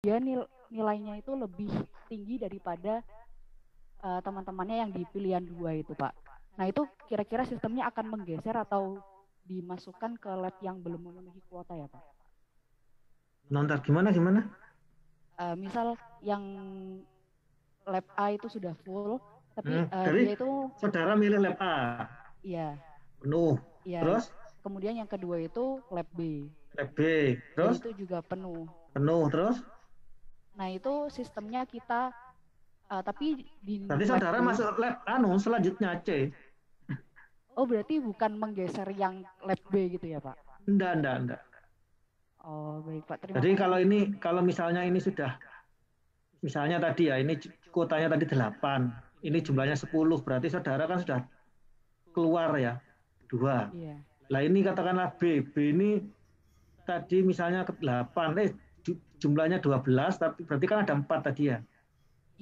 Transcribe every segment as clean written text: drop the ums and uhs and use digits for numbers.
dia nilainya itu lebih tinggi daripada teman-temannya yang di pilihan 2 itu, Pak. Nah, itu kira-kira sistemnya akan menggeser atau dimasukkan ke lab yang belum memenuhi kuota ya, Pak? Nontar gimana? Misal yang lab A itu sudah full, tapi Jadi dia itu saudara milih lab A, ya, penuh. ya. Terus Kemudian yang kedua itu lab B lab B, dan terus itu juga penuh. penuh. Terus Nah, itu sistemnya kita tapi di berarti lab saudara B. masuk lab selanjutnya C. Oh, berarti bukan menggeser yang lab B gitu ya, Pak? Enggak. Oh, baik, Pak. Terima Jadi kasih. kalau misalnya ini sudah, misalnya tadi ya, ini kuotanya tadi 8, ini Iya, jumlahnya 10, berarti saudara kan sudah keluar ya, 2. iya, Lah ini katakanlah B ini tadi misalnya ke 8, jumlahnya 12, tapi berarti kan ada 4 tadi ya.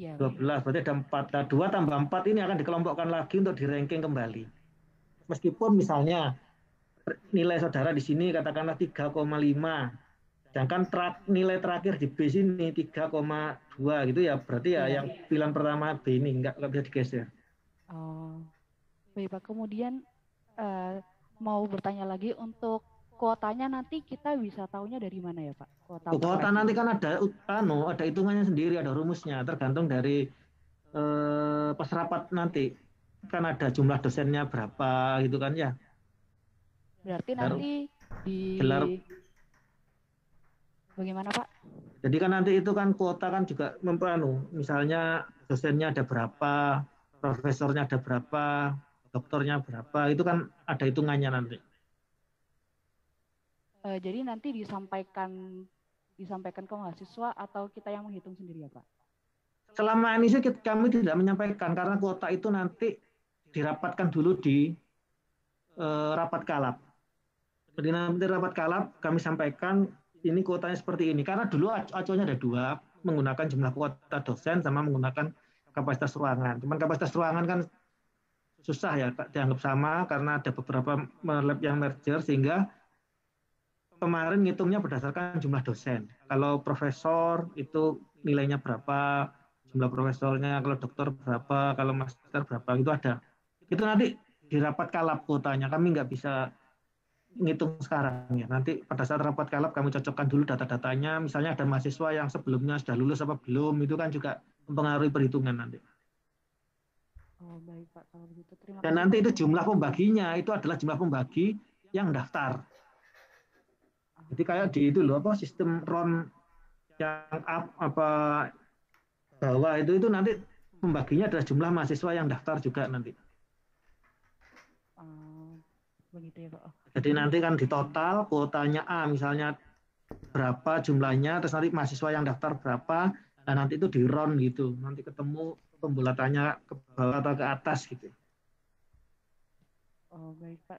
iya, dua baik. belas berarti ada 4. Nah, 2 tambah 4 ini akan dikelompokkan lagi untuk di ranking kembali. Meskipun misalnya nilai saudara di sini katakanlah 3,5, sedangkan nilai terakhir di B sini 3,2 gitu ya, berarti ya Iya. yang pilihan pertama B ini nggak bisa digeser. Oh, baik, Pak. Kemudian eh, mau bertanya lagi untuk kuotanya nanti kita bisa tahunya dari mana ya, Pak? Kuota per Kuota lab nanti ini. kan ada hitungannya sendiri, ada rumusnya, tergantung dari pas rapat nanti kan ada jumlah dosennya berapa gitu kan ya. Berarti Gelar, nanti di gelar bagaimana, Pak? Jadi kan nanti itu kan kuota kan juga misalnya dosennya ada berapa, profesornya ada berapa, doktornya berapa, itu kan ada hitungannya nanti. Jadi nanti disampaikan ke mahasiswa atau kita yang menghitung sendiri ya, Pak? Selama ini sih kami tidak menyampaikan karena kuota itu nanti dirapatkan dulu di rapat kalap. Jadi nanti rapat kalap kami sampaikan ini kuotanya seperti ini. Karena dulu acuannya ada 2, menggunakan jumlah kuota dosen sama menggunakan kapasitas ruangan. Cuman kapasitas ruangan kan susah ya dianggap sama karena ada beberapa lab yang merger sehingga kemarin ngitungnya berdasarkan jumlah dosen. Kalau profesor itu nilainya berapa, jumlah profesornya, kalau dokter berapa, kalau master berapa, itu ada. Itu nanti di rapat kalap kuotanya, kami nggak bisa ngitung sekarang ya. Nanti pada saat rapat kalap kami cocokkan dulu data-datanya, misalnya ada mahasiswa yang sebelumnya sudah lulus apa belum, itu kan juga mempengaruhi perhitungan nanti. Oh, baik, Pak. Kalau begitu terima Dan kasih, nanti Pak. itu jumlah pembaginya, itu adalah jumlah pembagi yang daftar. Jadi kayak di itu loh, apa sistem RON yang up apa bawah itu nanti pembaginya adalah jumlah mahasiswa yang daftar juga nanti. Oh, begitu ya, Pak. Oh, Jadi nanti kan di total kuotanya A misalnya berapa jumlahnya, terus nanti mahasiswa yang daftar berapa, dan nanti itu di RON gitu. Nanti ketemu pembulatannya ke bawah atau ke atas gitu. oh, baik, Pak.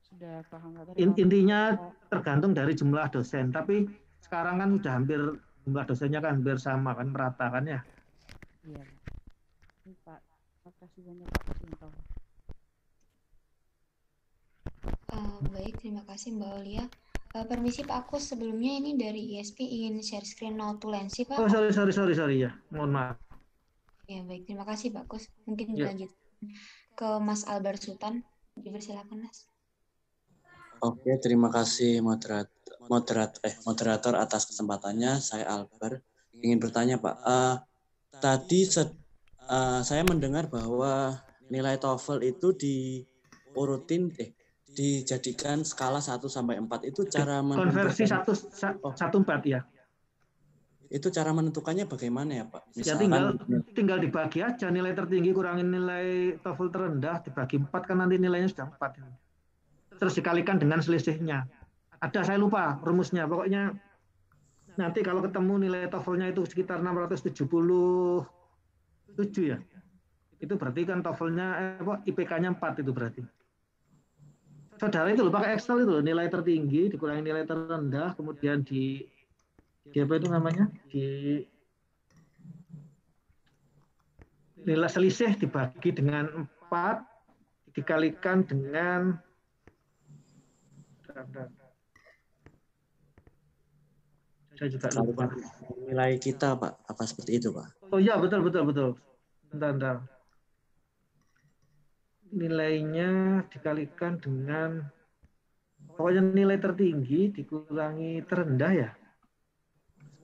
Sudah paham, Pak. Terima kasih, Intinya Pak. tergantung dari jumlah dosen. Tapi sekarang kan sudah hampir jumlah dosennya kan hampir sama kan, merata kan ya. Iya, Pak. Baik, Pak. Terima kasih banyak, Pak Sinto. Baik, terima kasih Mbak Olia. Permisi Pak Agus, sebelumnya ini dari ISP ingin share screen notulensi Pak. Oh sorry ya, mohon maaf. Ya baik, terima kasih Pak Agus. Mungkin Ya. dilanjut ke Mas Albar Sultan. Dipersilakan Mas. Oke, terima kasih moderator atas kesempatannya. Saya Albar. Ingin bertanya Pak, tadi saya mendengar bahwa nilai TOEFL itu dijadikan skala 1 sampai 4. Itu cara konversi menentukan 1:4 ya. Itu cara menentukannya bagaimana ya Pak? Ya tinggal dibagi aja, nilai tertinggi kurangin nilai TOEFL terendah dibagi 4 kan nanti nilainya sudah 4. Terus dikalikan dengan selisihnya. Saya lupa rumusnya. Pokoknya nanti kalau ketemu nilai TOEFL-nya itu sekitar 677 ya. Itu berarti kan TOEFL-nya IPK-nya 4 itu berarti. Saudara itu loh pakai Excel itu loh, nilai tertinggi dikurangi nilai terendah, kemudian di apa itu namanya? Di nilai selisih dibagi dengan 4 dikalikan dengan Saya juga lupa. dikalikan nilai kita, Pak. Apa seperti itu, Pak? Oh iya, betul. Bentar. Nilainya dikalikan dengan pokoknya nilai tertinggi dikurangi terendah ya.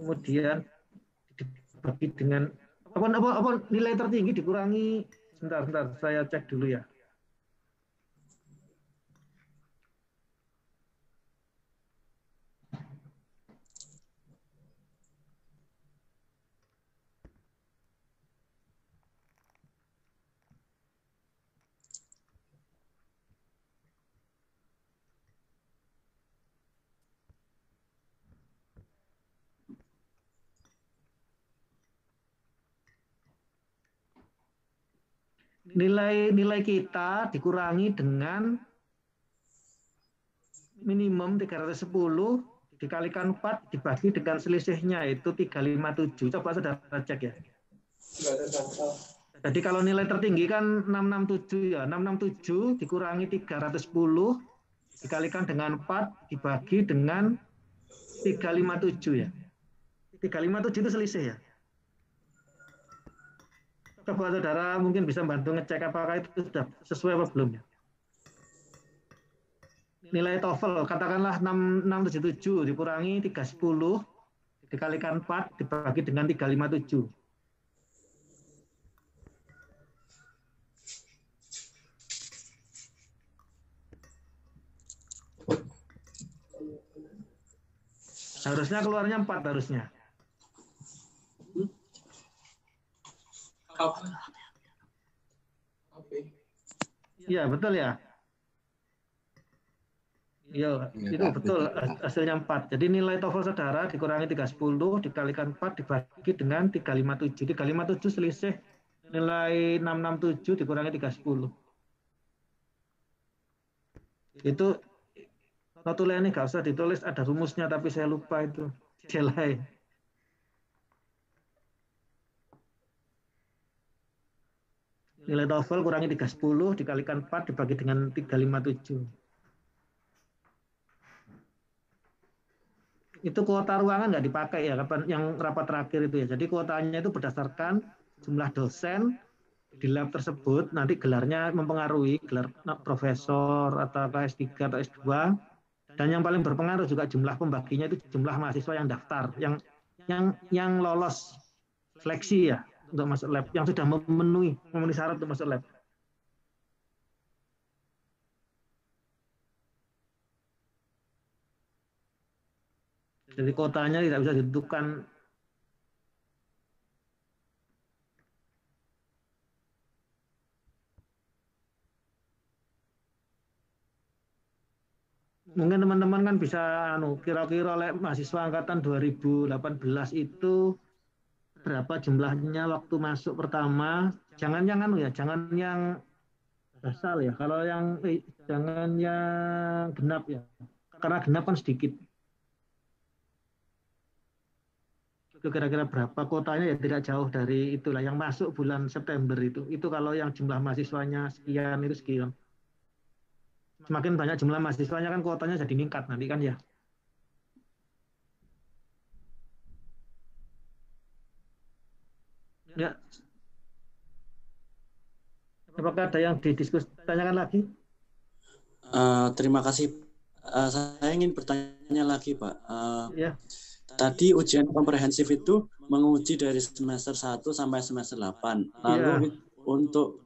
Kemudian dibagi dengan apa nilai tertinggi dikurangi, sebentar saya cek dulu ya. Nilai kita dikurangi dengan minimum 310 dikalikan 4 dibagi dengan selisihnya itu 357. Coba saudara cek ya. Jadi kalau nilai tertinggi kan 667 ya. 667 dikurangi 310 dikalikan dengan 4 dibagi dengan 357 ya. 357 itu selisih ya. Coba saudara mungkin bisa bantu ngecek apakah itu sudah sesuai apa belum ya. Nilai TOEFL katakanlah 677 dikurangi 310 dikalikan 4 dibagi dengan 357. Harusnya keluarnya 4 harusnya. Iya, betul ya. Iya, itu betul hasilnya 4. Jadi nilai TOEFL saudara dikurangi 310 dikalikan 4 dibagi dengan 357. 357 selisih nilai 667 dikurangi 310. Itu notulennya nggak usah ditulis, ada rumusnya tapi saya lupa itu. Jelai. Nilai TOEFL kurangi 310 dikalikan 4 dibagi dengan 357. Itu kuota ruangan nggak dipakai ya, kapan yang rapat terakhir itu ya. Jadi kuotanya itu berdasarkan jumlah dosen di lab tersebut, nanti gelarnya mempengaruhi gelar profesor atau S3 atau S2. Dan yang paling berpengaruh juga jumlah pembaginya itu jumlah mahasiswa yang daftar, yang lolos seleksi ya untuk masuk lab, yang sudah memenuhi syarat untuk masuk lab. Jadi kotanya tidak bisa ditentukan. Mungkin teman-teman kan bisa kira-kira oleh mahasiswa angkatan 2018 itu berapa jumlahnya waktu masuk pertama. Jangan yang asal ya. Kalau yang jangan yang genap ya. Karena genap kan sedikit. Itu kira-kira berapa kotanya ya tidak jauh dari itulah yang masuk bulan September itu. Itu kalau yang jumlah mahasiswanya sekian itu sekian. Semakin banyak jumlah mahasiswanya kan kuotanya jadi meningkat nanti kan ya. Ya. Apakah ada yang tanyakan lagi? Terima kasih. Saya ingin bertanya lagi, Pak. Ya. Tadi ujian komprehensif itu menguji dari semester 1 sampai semester 8. Lalu ya. Untuk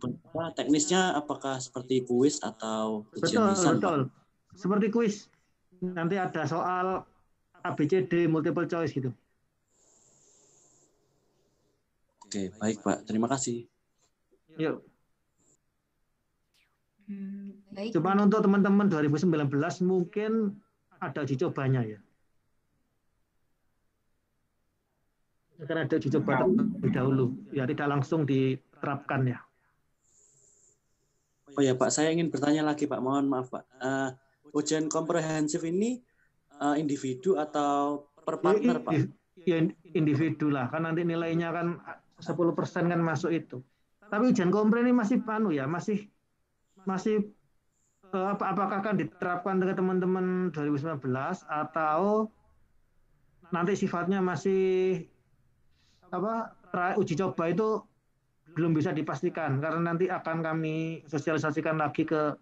teknisnya apakah seperti kuis atau ujian lisan, betul. Pak? Seperti kuis. Nanti ada soal ABCD multiple choice gitu. Oke, baik Pak. Terima kasih. Yuk. Baik. Cuman untuk teman-teman 2019 mungkin ada uji cobanya ya. Karena ada uji coba terlebih dahulu, ya tidak langsung diterapkan ya. Oh ya Pak, saya ingin bertanya lagi Pak, mohon maaf Pak. Ujian komprehensif ini individu atau per partner Pak? Ya individu lah, kan nanti nilainya kan 10% kan masuk itu. Tapi ujian kompre ini masih masih apakah akan diterapkan dengan teman-teman 2019 atau nanti sifatnya masih uji coba itu belum bisa dipastikan karena nanti akan kami sosialisasikan lagi ke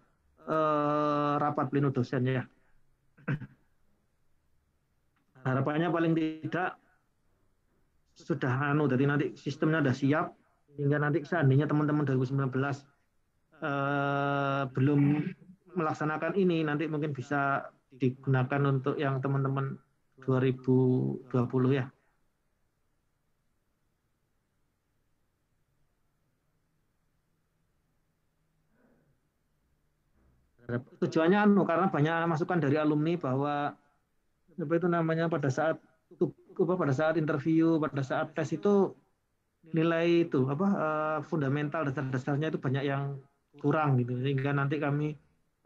rapat pleno dosen ya. Harapannya paling tidak sudah jadi nanti sistemnya sudah siap hingga nanti seandainya teman-teman 2019 belum melaksanakan ini, nanti mungkin bisa digunakan untuk yang teman-teman 2020 ya. Tujuannya karena banyak masukan dari alumni bahwa apa itu namanya pada saat interview, pada saat tes itu nilai itu fundamental dasar-dasarnya itu banyak yang kurang gitu, sehingga nanti kami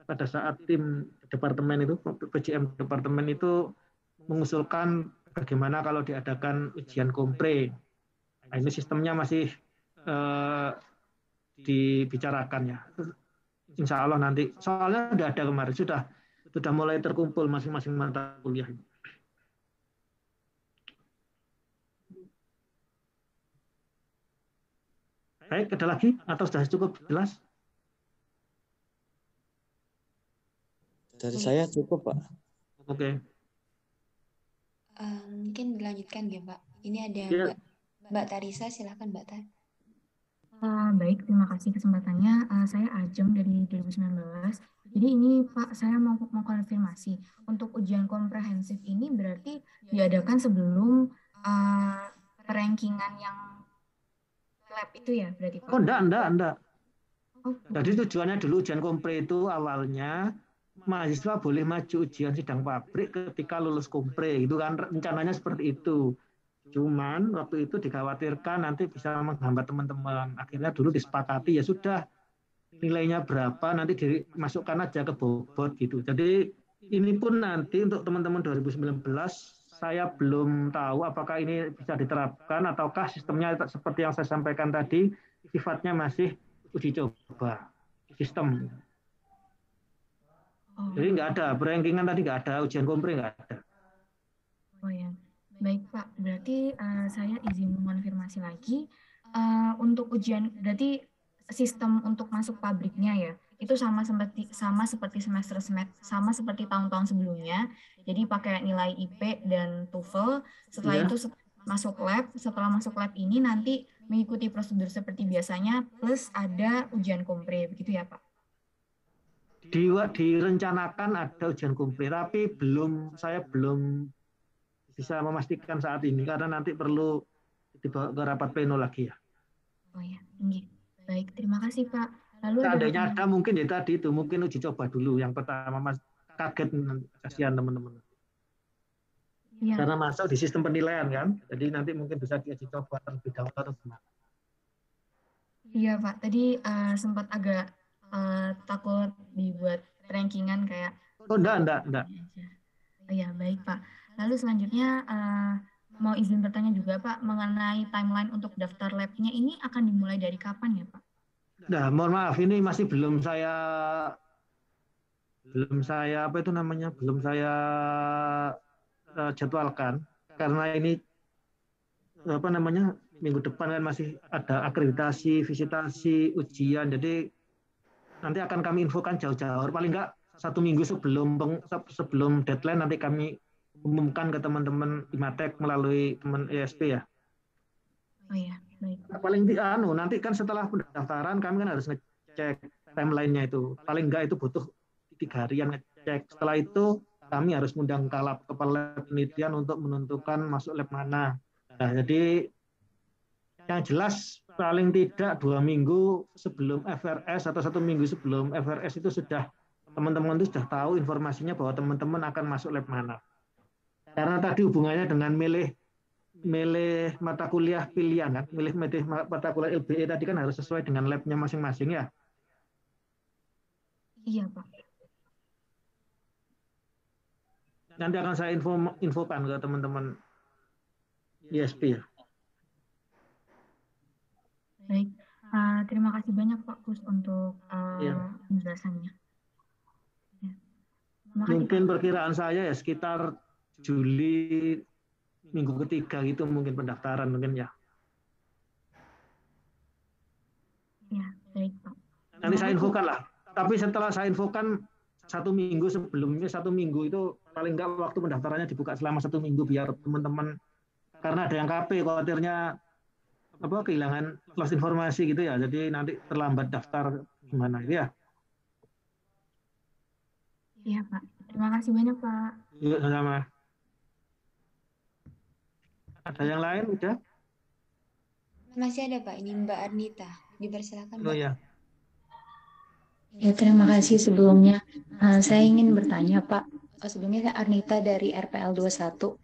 pada saat tim departemen itu PJM departemen itu mengusulkan bagaimana kalau diadakan ujian kompre. Nah, ini sistemnya masih dibicarakan ya. Insya Allah nanti, soalnya sudah ada kemarin, sudah mulai terkumpul masing-masing mata kuliah. Baik, ada lagi atau sudah cukup jelas? Dari saya cukup, Pak. Oke. Mungkin dilanjutkan ya, Pak. Ini ada Ya. Mbak Tarisa, silakan Mbak Tar. Baik, terima kasih kesempatannya. Saya Ajeng dari 2019. Jadi ini Pak, saya mau konfirmasi. Untuk ujian komprehensif ini berarti diadakan sebelum rankingan yang lab itu ya berarti Pak? Oh, enggak. Oh, Jadi tujuannya dulu ujian kompre itu awalnya mahasiswa boleh maju ujian sidang pabrik ketika lulus kompre. Itu kan rencananya seperti itu. Cuman waktu itu dikhawatirkan nanti bisa menghambat teman-teman. Akhirnya dulu disepakati ya sudah nilainya berapa nanti dimasukkan aja ke bobot gitu. Jadi ini pun nanti untuk teman-teman 2019 saya belum tahu apakah ini bisa diterapkan ataukah sistemnya seperti yang saya sampaikan tadi sifatnya masih uji coba sistem. Jadi nggak ada rankingan tadi, nggak ada ujian kompre, nggak ada. Oh ya. Baik Pak, berarti saya izin mengonfirmasi lagi untuk ujian, berarti sistem untuk masuk pabriknya ya, itu sama seperti seperti tahun-tahun sebelumnya. Jadi pakai nilai IP dan TOEFL. Setelah itu setelah masuk lab ini nanti mengikuti prosedur seperti biasanya plus ada ujian kompre, begitu ya Pak? Direncanakan ada ujian kompre, tapi saya belum bisa memastikan saat ini karena nanti perlu dibawa ke rapat pleno lagi ya. Oh ya, baik, terima kasih Pak. Lalu seandainya ada mungkin ya tadi itu mungkin uji coba dulu yang pertama, Mas, kaget kasihan teman-teman. Ya. Karena masuk di sistem penilaian kan, jadi nanti mungkin bisa diuji coba terlebih dahulu atau gimana. Iya Pak, tadi sempat agak takut dibuat rankingan kayak. Oh enggak. Oh ya, baik Pak. Lalu selanjutnya mau izin bertanya juga Pak mengenai timeline untuk daftar labnya ini akan dimulai dari kapan ya Pak? Nah, mohon maaf ini masih belum saya jadwalkan karena ini minggu depan kan masih ada akreditasi, visitasi, ujian. Jadi nanti akan kami infokan jauh-jauh, paling enggak 1 minggu sebelum deadline nanti kami umumkan ke teman-teman IMATEK melalui teman ESP ya. Oh iya, baik. Paling nanti kan setelah pendaftaran kami kan harus ngecek timeline-nya itu. Paling enggak itu butuh 3 harian ngecek. Setelah itu kami harus mengundang kepala penelitian untuk menentukan masuk lab mana. Nah, jadi yang jelas paling tidak 2 minggu sebelum FRS atau 1 minggu sebelum FRS itu sudah teman-teman itu sudah tahu informasinya bahwa teman-teman akan masuk lab mana. Karena tadi hubungannya dengan milih mata kuliah pilihan kan, milih mata kuliah LBE tadi kan harus sesuai dengan labnya masing-masing ya. Iya Pak. Nanti akan saya infokan ke teman-teman ISP ya. Baik, terima kasih banyak Pak Kus untuk penjelasannya. Ya. Mungkin Pak, perkiraan saya ya sekitar Juli minggu ketiga gitu mungkin pendaftaran mungkin ya. Ya, baik Pak. Nanti saya infokan lah. Tapi setelah saya infokan 1 minggu sebelumnya, 1 minggu itu paling enggak waktu pendaftarannya dibuka selama 1 minggu biar teman-teman, karena ada yang KP khawatirnya kehilangan lost informasi gitu ya, jadi nanti terlambat daftar gimana ya. Iya Pak, terima kasih banyak Pak. Yuk sama. Ada yang lain udah? Masih ada Pak, ini Mbak Arnita. Dipersilakan Oh Mbak. ya. Ya, terima kasih sebelumnya. Saya ingin bertanya Pak, sebelumnya saya Arnita dari RPL 21.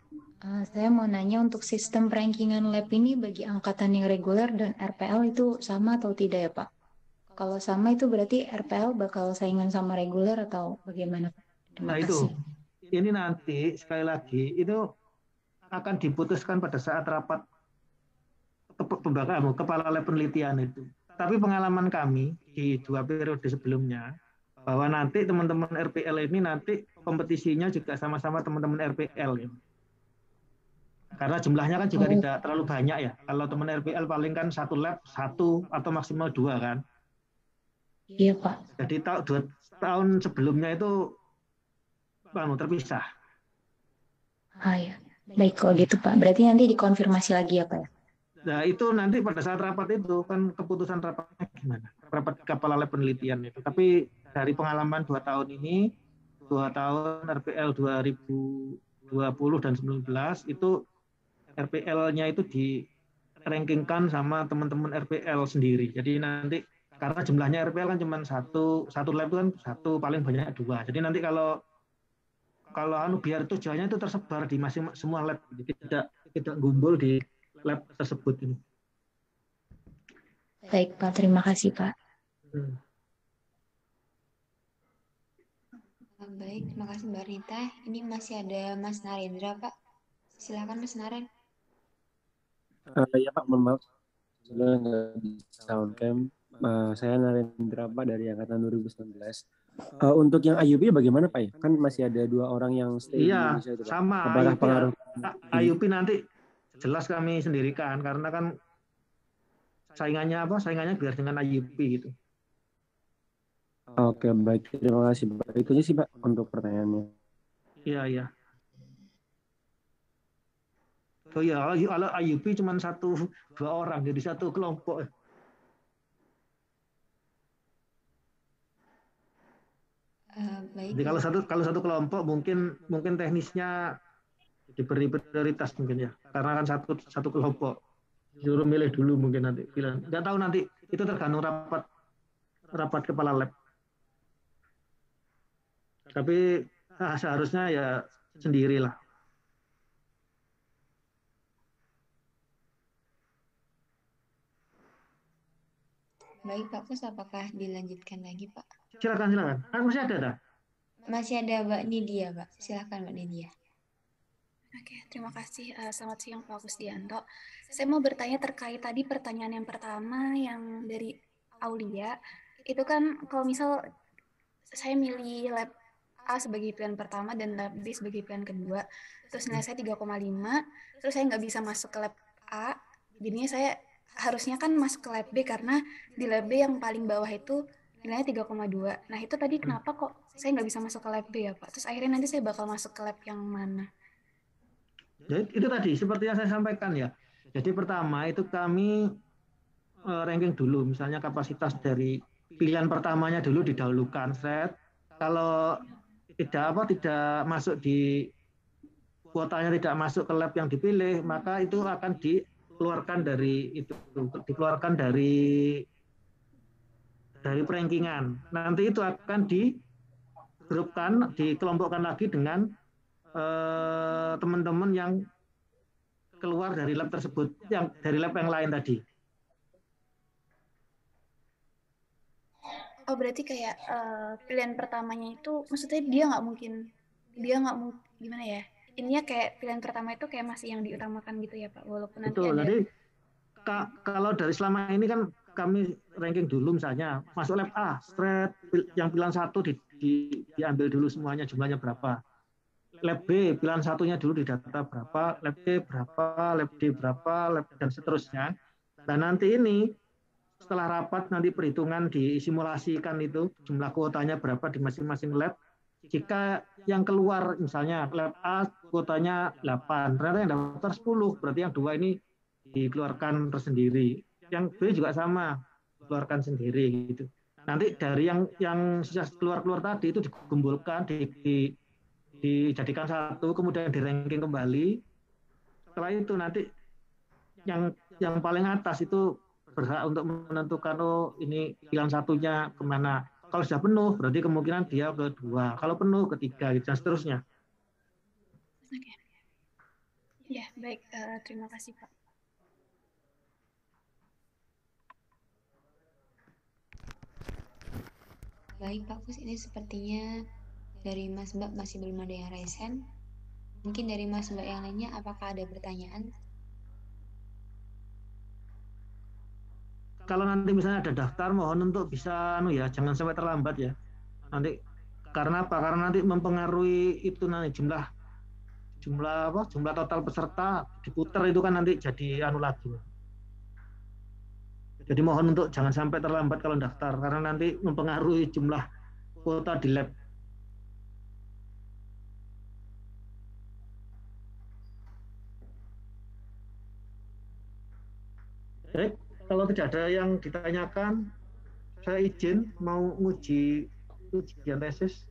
Saya mau nanya untuk sistem rankingan lab ini bagi angkatan yang reguler dan RPL itu sama atau tidak ya Pak? Kalau sama itu berarti RPL bakal saingan sama reguler atau bagaimana? Terima Nah itu, kasih. ini nanti sekali lagi itu akan diputuskan pada saat rapat kepala lab penelitian itu. Tapi pengalaman kami di 2 periode sebelumnya, bahwa nanti teman-teman RPL ini nanti kompetisinya juga sama-sama teman-teman RPL ya. Karena jumlahnya kan juga tidak terlalu banyak ya. Kalau teman RPL paling kan 1 lab 1 atau maksimal 2 kan. Iya Pak. Jadi 2 tahun sebelumnya itu terpisah. Ya. Baik kalau gitu Pak. Berarti nanti dikonfirmasi lagi ya Pak ya? Nah itu nanti pada saat rapat itu kan keputusan rapatnya gimana? Rapat kepala lab penelitian itu. Tapi dari pengalaman 2 tahun ini, 2 tahun RPL 2020 dan 19 itu RPL-nya itu di-rankingkan sama teman-teman RPL sendiri. Jadi nanti karena jumlahnya RPL kan cuma satu lab itu kan 1, paling banyak 2. Jadi nanti kalau biar tujuannya itu tersebar di masing-masing semua lab, tidak gumpul di lab tersebut ini. Baik Pak, terima kasih Pak. Baik, terima kasih Mbak Rita. Ini masih ada Mas Narendra Pak. Silakan Mas Naren. Ya Pak, mohon maaf. Sudah nggak bisa on cam. Saya Narendra Pak dari angkatan 2019. Untuk yang IUP bagaimana Pak ya? Kan masih ada 2 orang yang stay di Indonesia itu Pak. Sama. Apakah pengaruh IUP nanti jelas kami sendirikan karena kan saingannya biar dengan IUP gitu. Oke, baik. Terima kasih Pak. Itu aja sih Pak untuk pertanyaannya. Iya. Oh iya, kalau IUP cuma 1-2 orang jadi satu kelompok. Baik. Jadi kalau satu kelompok mungkin teknisnya diberi prioritas mungkin ya, karena kan satu kelompok disuruh milih dulu mungkin nanti pilihan. Nggak tahu nanti itu tergantung rapat kepala lab. Tapi seharusnya ya sendirilah. Baik Pak Kus, apakah dilanjutkan lagi Pak? Silakan. Masih ada dah? Masih ada Mbak Nidia Pak. Silakan Mbak Nidia. Oke, terima kasih. Selamat siang Pak Kusdianto. Saya mau bertanya terkait tadi pertanyaan yang pertama yang dari Aulia. Itu kan kalau misal saya milih lab A sebagai pilihan pertama dan lab B sebagai pilihan kedua, terus nilai saya 3,5, terus saya nggak bisa masuk ke lab A, jadinya saya harusnya kan masuk ke lab B karena di lab B yang paling bawah itu nilainya 3,2. Nah itu tadi kenapa kok saya nggak bisa masuk ke lab B ya Pak? Terus akhirnya nanti saya bakal masuk ke lab yang mana? Jadi itu tadi seperti yang saya sampaikan ya. Jadi pertama itu kami ranking dulu, misalnya kapasitas dari pilihan pertamanya dulu didahulukan. Kalau tidak masuk di kuotanya, tidak masuk ke lab yang dipilih, maka itu akan dikeluarkan dari rankingan. Nanti itu akan digrupkan, dikelompokkan lagi dengan teman-teman yang keluar dari lab tersebut, yang dari lab yang lain tadi. Oh berarti kayak pilihan pertamanya itu, maksudnya dia nggak mungkin gimana ya? Ininya kayak pilihan pertama itu kayak masih yang diutamakan gitu ya Pak, walaupun nanti Betul, ada. jadi kalau dari selama ini kan kami ranking dulu misalnya masuk lab A, yang pilihan 1 diambil dulu semuanya jumlahnya berapa. lab B pilihan satunya dulu di data berapa, lab B berapa, lab D berapa, lab dan seterusnya. Dan nanti ini setelah rapat nanti perhitungan disimulasikan itu jumlah kuotanya berapa di masing-masing lab. Jika yang keluar misalnya lab A kuotanya 8, ternyata yang daftar 10, berarti yang 2 ini dikeluarkan tersendiri. Yang B juga sama, dikeluarkan sendiri gitu. Nanti dari yang sisa keluar tadi itu dikumpulkan, dijadikan satu, kemudian di ranking kembali. Setelah itu nanti yang paling atas itu berhak untuk menentukan oh ini pilihan satunya kemana. Kalau sudah penuh berarti kemungkinan dia kedua. Kalau penuh ketiga gitu, dan seterusnya. Oke. Ya baik, terima kasih Pak. Baik Pak Kus, ini sepertinya dari Mas Mbak masih belum ada yang raise hand. Mungkin dari Mas Mbak yang lainnya apakah ada pertanyaan? Kalau nanti misalnya ada daftar, mohon untuk bisa jangan sampai terlambat ya. Nanti karena apa? Karena nanti mempengaruhi itu nanti jumlah total peserta diputar itu kan nanti jadi lagi. Jadi mohon untuk jangan sampai terlambat kalau daftar karena nanti mempengaruhi jumlah kuota di lab. Baik. Kalau tidak ada yang ditanyakan, saya izin mau ujian tesis.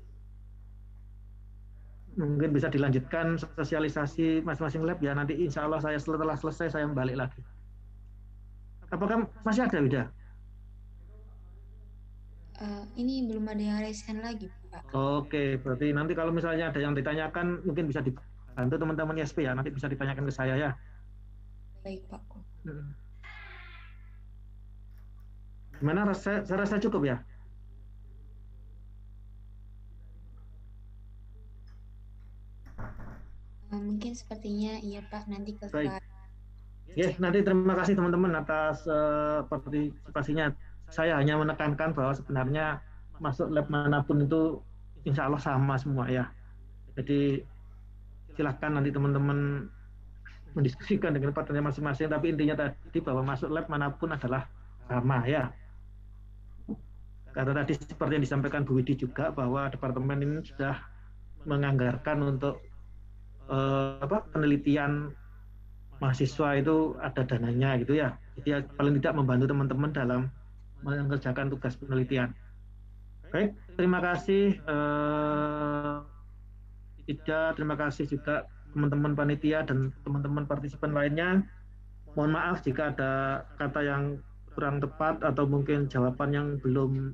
Mungkin bisa dilanjutkan sosialisasi masing-masing lab ya. Nanti insya Allah saya setelah selesai saya balik lagi. Apakah masih ada, Wida? Ini belum ada yang raise hand lagi, Pak. Oke, berarti nanti kalau misalnya ada yang ditanyakan, mungkin bisa dibantu teman-teman ISP ya. Nanti bisa ditanyakan ke saya ya. Baik, Pak. Gimana? Saya rasa cukup ya? Mungkin sepertinya iya Pak, nanti ke Baik. Nanti terima kasih teman-teman atas partisipasinya. Saya hanya menekankan bahwa sebenarnya masuk lab manapun itu insya Allah sama semua ya. Jadi silahkan nanti teman-teman mendiskusikan dengan partnernya masing-masing. Tapi intinya tadi bahwa masuk lab manapun adalah sama ya. Karena tadi seperti yang disampaikan Bu Widi juga bahwa departemen ini sudah menganggarkan untuk penelitian mahasiswa itu ada dananya gitu ya. Jadi paling tidak membantu teman-teman dalam mengerjakan tugas penelitian. Baik, terima kasih Ida, terima kasih juga teman-teman panitia dan teman-teman partisipan lainnya. Mohon maaf jika ada kata yang kurang tepat atau mungkin jawaban yang belum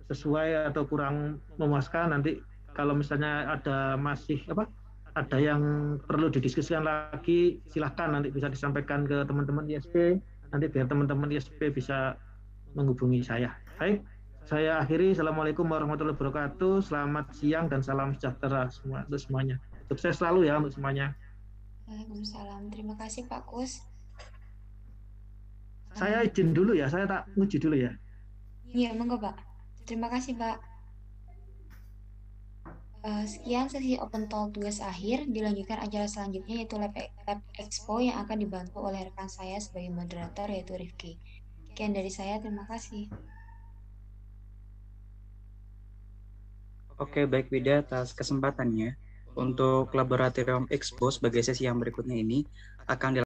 sesuai atau kurang memuaskan. Nanti kalau misalnya ada ada yang perlu didiskusikan lagi, silahkan nanti bisa disampaikan ke teman-teman ISP, nanti biar teman-teman ISP bisa menghubungi saya. Baik, saya akhiri. Assalamualaikum warahmatullahi wabarakatuh. Selamat siang dan salam sejahtera untuk semuanya. Sukses selalu ya untuk semuanya. Waalaikumsalam. Terima kasih Pak Kus. Saya izin dulu ya, saya tak uji dulu ya. Iya, monggo Pak. Terima kasih Pak. Sekian sesi Open Talk tugas akhir. Dilanjutkan acara selanjutnya yaitu Lab Expo yang akan dibantu oleh rekan saya sebagai moderator yaitu Rifki. Sekian dari saya, terima kasih. Oke, baik Wida atas kesempatannya. Untuk Laboratorium Expo sebagai sesi yang berikutnya ini akan